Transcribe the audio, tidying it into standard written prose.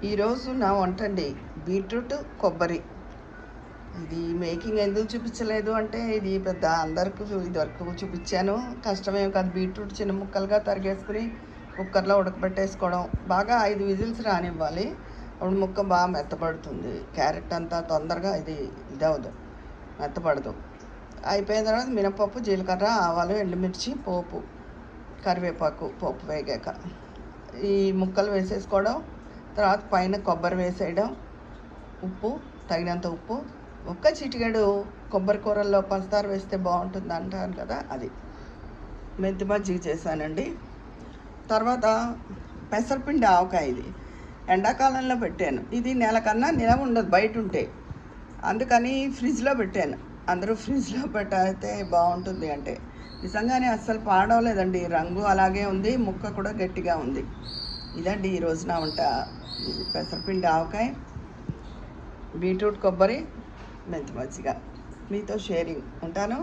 ఈరోజు నా వంట అండి బీట్రూట్ కొబ్బరి. ఇది మేకింగ్ ఎందుకు చూపించలేదు అంటే ఇది పెద్ద అందరికీ ఇదివరకు చూపించాను. కష్టమేం కాదు. బీట్రూట్ చిన్న ముక్కలుగా తరిగేసుకుని కుక్కర్లో ఉడకబెట్టేసుకోవడం. బాగా 5 విజిల్స్ రానివ్వాలి. అప్పుడు ముక్క బాగా మెత్తపడుతుంది. క్యారెట్ అంతా తొందరగా ఇదవదు, మెత్తపడదు. అయిపోయిన తర్వాత మినపప్పు, జీలకర్ర, ఆవాలు, ఎండుమిర్చి, పోపు, కరివేపాకు పోపు వేగాక ఈ ముక్కలు వేసేసుకోవడం. తర్వాత పైన కొబ్బరి వేసేయడం, ఉప్పు తగినంత ఉప్పు, ఒక్క చిటికెడు కొబ్బరి కూరల్లో పంచదార వేస్తే బాగుంటుంది అంటారు కదా, అది మెంతి మజ్జిగ చేశానండి. తర్వాత పెసరపిండి ఆవకాయ. ఇది ఎండాకాలంలో పెట్టాను. ఇది నెల కన్నా నిలవ ఉండదు బయట ఉంటే, అందుకని ఫ్రిడ్జ్లో పెట్టాను. అందరూ ఫ్రిడ్జ్లో పెట్టయితే బాగుంటుంది అంటే నిజంగానే అస్సలు పాడవలేదండి. రంగు అలాగే ఉంది, ముక్క కూడా గట్టిగా ఉంది. ఇదండి ఈరోజు నా వంట. పెసరపిండి ఆవకాయ, బీట్రూట్ కొబ్బరి, మెంతి మజ్జిగ మీతో షేరింగ్. ఉంటాను.